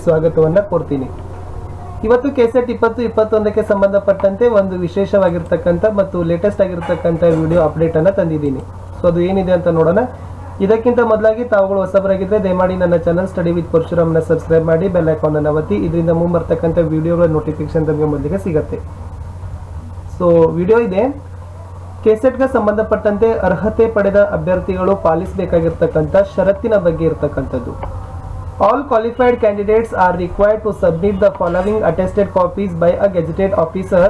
ಸ್ವಾಗತವನ್ನ ಕೋರ್ತೀನಿ. ಇವತ್ತು ಕೆಸೆಟ್ 2021ಕ್ಕೆ ಸಂಬಂಧಪಟ್ಟಂತೆ ಒಂದು ವಿಶೇಷವಾಗಿರ್ತಕ್ಕಂಥ ಮತ್ತು ಲೇಟೆಸ್ಟ್ ಆಗಿರ್ತಕ್ಕಂಥ ವಿಡಿಯೋ ಅಪ್ಡೇಟ್ ಅನ್ನ ತಂದಿದ್ದೀನಿ. ಸೊ ಅದು ಏನಿದೆ ಅಂತ ನೋಡೋಣ. ಇದಕ್ಕಿಂತ ಮೊದಲಾಗಿ ತಾವುಗಳು ಹೊಸಬರಾಗಿದ್ದರೆ ದಯಮಾಡಿ ನನ್ನ ಚಾನಲ್ ಸ್ಟಡಿ ವಿತ್ ಪರಶುರಾಮ್ನ ಸಬ್ಸ್ಕ್ರೈಬ್ ಮಾಡಿ, ಬೆಲ್ ಐಕಾನ್ ಅನ್ನು ಒತ್ತಿ. ಇದರಿಂದ ಮುಂಬರ್ತಕ್ಕಂಥ ವಿಡಿಯೋಗಳ ನೋಟಿಫಿಕೇಶನ್ ತಮಗೆ ಮೊದಲಿಗೆ ಸಿಗುತ್ತೆ. ಸೊ ವಿಡಿಯೋ ಇದೆ. ಕೆಸೆಟ್ಗೆ ಸಂಬಂಧಪಟ್ಟಂತೆ ಅರ್ಹತೆ ಪಡೆದ ಅಭ್ಯರ್ಥಿಗಳು ಪಾಲಿಸಬೇಕಾಗಿರ್ತಕ್ಕಂಥ ಷರತ್ತಿನ ಬಗ್ಗೆ ಇರತಕ್ಕಂಥದ್ದು. All qualified candidates are required to submit the following attested copies by a gazetted officer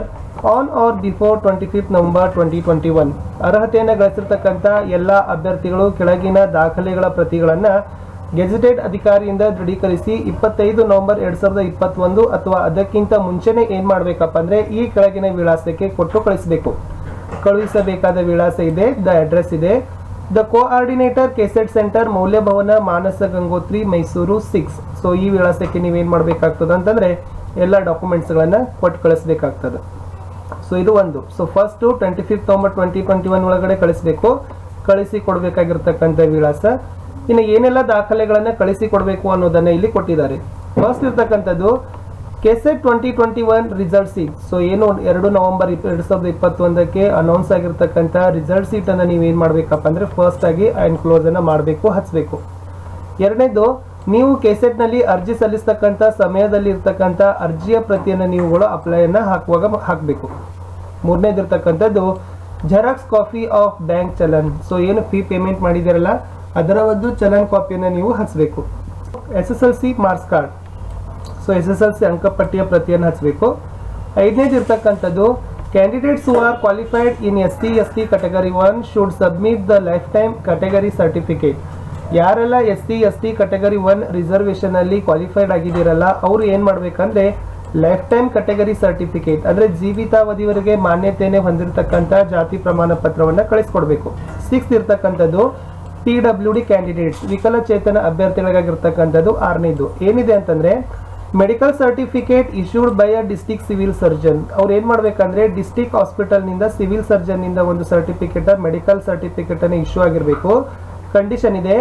on or before 25th November 2021. ಅರ್ಹತೆಯನ್ನು ಗಳಿಸಿರ್ತಕ್ಕಂಥ ಎಲ್ಲ ಅಭ್ಯರ್ಥಿಗಳು ಕೆಳಗಿನ ದಾಖಲೆಗಳ ಪ್ರತಿಗಳನ್ನು ಗೆಜೆಟೆಡ್ ಅಧಿಕಾರಿಯಿಂದ ದೃಢೀಕರಿಸಿ 25 ನವೆಂಬರ್ 2021 ಅಥವಾ ಅದಕ್ಕಿಂತ ಮುಂಚೆನೇ ಏನು ಮಾಡಬೇಕಪ್ಪ ಅಂದರೆ ಈ ಕೆಳಗಿನ ವಿಳಾಸಕ್ಕೆ ಕೊಟ್ಟು ಕಳುಹಿಸಬೇಕಾದ ವಿಳಾಸ ಇದೆ, ದ ಅಡ್ರೆಸ್ ಇದೆ. ದ ಕೋಆರ್ಡಿನೇಟರ್ ಕೆಸೆಟ್ ಸೆಂಟರ್ ಮೌಲ್ಯ ಭವನ, ಮಾನಸ ಗಂಗೋತ್ರಿ, ಮೈಸೂರು 6. ಸೊ ಈ ವಿಳಾಸಕ್ಕೆ ನೀವೇನು ಮಾಡಬೇಕಾಗ್ತದೆ ಅಂತಂದರೆ ಎಲ್ಲ ಡಾಕ್ಯುಮೆಂಟ್ಸ್ಗಳನ್ನು ಕೊಟ್ಟು ಕಳಿಸ್ಬೇಕಾಗ್ತದೆ. ಸೊ ಇದು ಒಂದು. ಸೊ ಫಸ್ಟು 25th ನವೆಂಬರ್ 2021 ಒಳಗಡೆ ಕಳಿಸಿ ಕೊಡಬೇಕಾಗಿರ್ತಕ್ಕಂಥ ವಿಳಾಸ. ಇನ್ನು ಏನೆಲ್ಲ ದಾಖಲೆಗಳನ್ನು ಕಳಿಸಿ ಕೊಡಬೇಕು ಅನ್ನೋದನ್ನು ಇಲ್ಲಿ ಕೊಟ್ಟಿದ್ದಾರೆ. ಫಸ್ಟ್ ಇರ್ತಕ್ಕಂಥದ್ದು ಕೆಸೆಟ್ 2021 ರಿಸಲ್ಟ್ ಸೀಟ್. ಸೊ ಏನು 2 ನವೆಂಬರ್ 2021ಕ್ಕೆ ಅನೌನ್ಸ್ ಆಗಿರ್ತಕ್ಕಂಥ ರಿಸಲ್ಟ್ ಸೀಟ್ ಅನ್ನು ನೀವೇನು ಮಾಡಬೇಕಪ್ಪ ಅಂದರೆ ಫಸ್ಟ್ ಆಗಿ ಕ್ಲೋಸ್ ಅನ್ನು ಮಾಡಬೇಕು, ಹಚ್ಚಬೇಕು. ಎರಡನೇದು, ನೀವು ಕೆಸೆಟ್ನಲ್ಲಿ ಅರ್ಜಿ ಸಲ್ಲಿಸ್ತಕ್ಕಂಥ ಸಮಯದಲ್ಲಿ ಇರ್ತಕ್ಕಂಥ ಅರ್ಜಿಯ ಪ್ರತಿಯನ್ನು ನೀವುಗಳು ಅಪ್ಲೈಯನ್ನು ಹಾಕಬೇಕು. ಮೂರನೇದು ಇರ್ತಕ್ಕಂಥದ್ದು xerox copy of bank challan. So ಏನು ಫೀ ಪೇಮೆಂಟ್ ಮಾಡಿದಿರಲ್ಲ ಅದರ ಒಂದು ಚಲನ್ ಕಾಪಿಯನ್ನು ನೀವು ಹಚ್ಚಬೇಕು. SSLC marks card. So SSLC ಅಂಕಪಟ್ಟಿಯ ಪ್ರತಿಯನ್ನು ಹಚ್ಚಬೇಕು. ಐದನೇದು ಇರ್ತಕ್ಕಂಥದ್ದು candidates who are qualified in SC/ST category 1 should submit the life time category certificate. ಯಾರೆಲ್ಲ SC/ST category 1 ರಿಸರ್ವೇಷನ್ ಅಲ್ಲಿ ಕ್ವಾಲಿಫೈಡ್ ಆಗಿದ್ದೀರಲ್ಲ ಅವರು ಏನು ಮಾಡಬೇಕಂದ್ರೆ ಲೈಫ್ ಟೈಮ್ ಕ್ಯಾಟಗರಿ ಸರ್ಟಿಫಿಕೇಟ್ ಅಂದರೆ ಜೀವಿತಾವಧಿವರೆಗೆ ಮಾನ್ಯತೆಯನ್ನು ಹೊಂದಿರತಕ್ಕಂಥ ಜಾತಿ ಪ್ರಮಾಣ ಪತ್ರವನ್ನು ಕಳಿಸ್ಕೊಡ್ಬೇಕು. 6 ಇರ್ತಕ್ಕಂಥದ್ದು PWD ಕ್ಯಾಂಡಿಡೇಟ್ಸ್, ವಿಕಲಚೇತನ ಅಭ್ಯರ್ಥಿಗಳಿಗಾಗಿರ್ತಕ್ಕಂಥದ್ದು. 6ನೇದು ಏನಿದೆ ಅಂತಂದ್ರೆ medical certificate issued by a district civil surgeon. ಅವ್ರು ಏನು ಮಾಡಬೇಕಂದ್ರೆ ಡಿಸ್ಟ್ರಿಕ್ಟ್ ಹಾಸ್ಪಿಟಲ್ನಿಂದ ಸಿವಿಲ್ ಸರ್ಜನ್ನಿಂದ ಒಂದು ಸರ್ಟಿಫಿಕೇಟ್, ಮೆಡಿಕಲ್ ಸರ್ಟಿಫಿಕೇಟ್ ಅನ್ನು ಇಶ್ಯೂ ಆಗಿರಬೇಕು. ಕಂಡೀಷನ್ ಇದೆ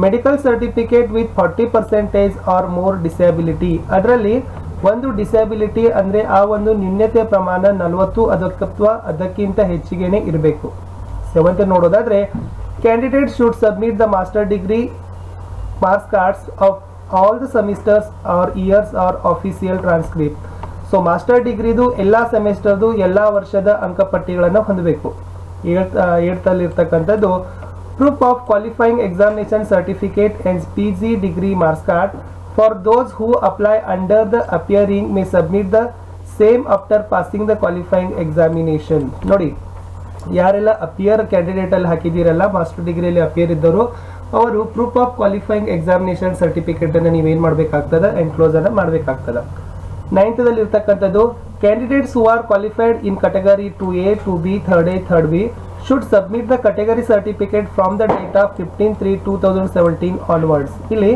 medical certificate with 40% or more disability. ಅದರಲ್ಲಿ ಒಂದು ಡಿಸೇಬಿಲಿಟಿ ಅಂದರೆ ಆ ಒಂದು ನ್ಯೂನ್ಯತೆಯ ಪ್ರಮಾಣ 40 ಅದಕ್ಕಿಂತ ಹೆಚ್ಚಿಗೆನೇ ಇರಬೇಕು. 7th ನೋಡೋದಾದ್ರೆ candidate should submit the master degree marks cards of all the semesters or years or official transcript. So master ಡಿಗ್ರಿದು ಎಲ್ಲ ಸೆಮಿಸ್ಟರ್ದು ಎಲ್ಲ ವರ್ಷದ ಅಂಕಪಟ್ಟಿಗಳನ್ನು ಹೊಂದಬೇಕು. 8th ಇರ್ತಕ್ಕಂಥದ್ದು proof of qualifying examination certificate and PG degree marks card for those who apply under the appearing may submit the same after passing the qualifying examination. ನೋಡಿ, ಯಾರೆಲ್ಲ ಅಪಿಯರ್ ಕ್ಯಾಂಡಿಡೇಟ್ ಅಲ್ಲಿ ಹಾಕಿದ್ದೀರಲ್ಲ, ಮಾಸ್ಟರ್ ಡಿಗ್ರಿಯಲ್ಲಿ ಅಪಿಯರ್ ಇದ್ದವರು, ಅವರು proof of qualifying examination certificate ಅನ್ನು ನೀವೇನು ಮಾಡಬೇಕಾಗ್ತದೆ enclose ಅನ್ನು ಮಾಡಬೇಕಾಗ್ತದೆ. 9th ಇರ್ತಕ್ಕಂಥದ್ದು candidates who are qualified in category 2A, 2B, 3A, 3B should submit the category certificate from the date of 15/3/2017 onwards. ಇಲ್ಲಿ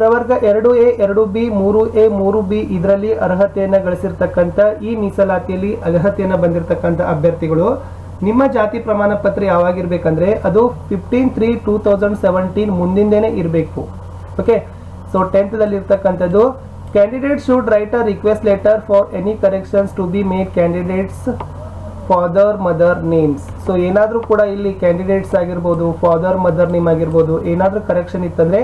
ಪ್ರವರ್ಗ 2A, 2B, 3A, 3B ಇದರಲ್ಲಿ ಅರ್ಹತೆಯನ್ನು ಗಳಿಸಿರ್ತಕ್ಕಂಥ ಈ ಮೀಸಲಾತಿಯಲ್ಲಿ ಅರ್ಹತೆಯನ್ನು ಬಂದಿರತಕ್ಕಂಥ ಅಭ್ಯರ್ಥಿಗಳು ನಿಮ್ಮ ಜಾತಿ ಪ್ರಮಾಣ ಪತ್ರ ಯಾವಾಗಿರ್ಬೇಕಂದ್ರೆ ಅದು 15/3/2017 ಮುಂದಿಂದೇನೆ ಇರಬೇಕು. ಓಕೆ. ಸೊ 10th ಇರ್ತಕ್ಕಂಥದ್ದು candidate should write a request letter for any corrections to be made candidate's father mother names. So ಏನಾದರೂ ಕೂಡ ಇಲ್ಲಿ ಕ್ಯಾಂಡಿಡೇಟ್ಸ್ ಆಗಿರ್ಬೋದು, ಫಾದರ್ ಮದರ್ ನೇಮ್ ಆಗಿರ್ಬೋದು, ಏನಾದರೂ ಕರೆಕ್ಷನ್ ಇತ್ತಂದ್ರೆ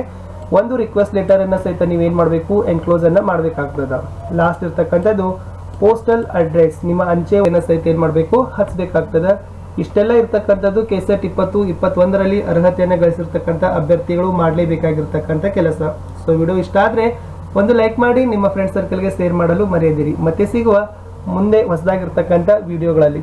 ಒಂದು ರಿಕ್ವೆಸ್ಟ್ ಲೆಟರ್ ಅನ್ನ ಸಹಿತ ನೀವೇನು ಮಾಡಬೇಕು ಎನ್ಕ್ಲೋಸ್ ಅನ್ನ ಮಾಡಬೇಕಾಗ್ತದ. ಲಾಸ್ಟ್ ಇರ್ತಕ್ಕಂಥದ್ದು ಪೋಸ್ಟಲ್ ಅಡ್ರೆಸ್, ನಿಮ್ಮ ಅಂಚೆ ಸಹಿತ ಏನು ಮಾಡಬೇಕು ಹಚ್ಚಬೇಕಾಗ್ತದೆ. ಇಷ್ಟೆಲ್ಲ ಇರ್ತಕ್ಕಂಥದ್ದು ಕೆಸೆಟ್ 2021ರಲ್ಲಿ ಅರ್ಹತೆಯನ್ನು ಗಳಿಸಿರ್ತಕ್ಕಂಥ ಅಭ್ಯರ್ಥಿಗಳು ಮಾಡಲೇಬೇಕಾಗಿರ್ತಕ್ಕಂಥ ಕೆಲಸ. ಸೊ ವಿಡಿಯೋ ಇಷ್ಟ ಆದರೆ ಒಂದು ಲೈಕ್ ಮಾಡಿ, ನಿಮ್ಮ ಫ್ರೆಂಡ್ ಸರ್ಕಲ್ಗೆ ಶೇರ್ ಮಾಡಲು ಮರೆಯದಿರಿ. ಮತ್ತೆ ಸಿಗುವ ಮುಂದೆ ಹೊಸದಾಗಿರ್ತಕ್ಕಂಥ ವಿಡಿಯೋಗಳಲ್ಲಿ.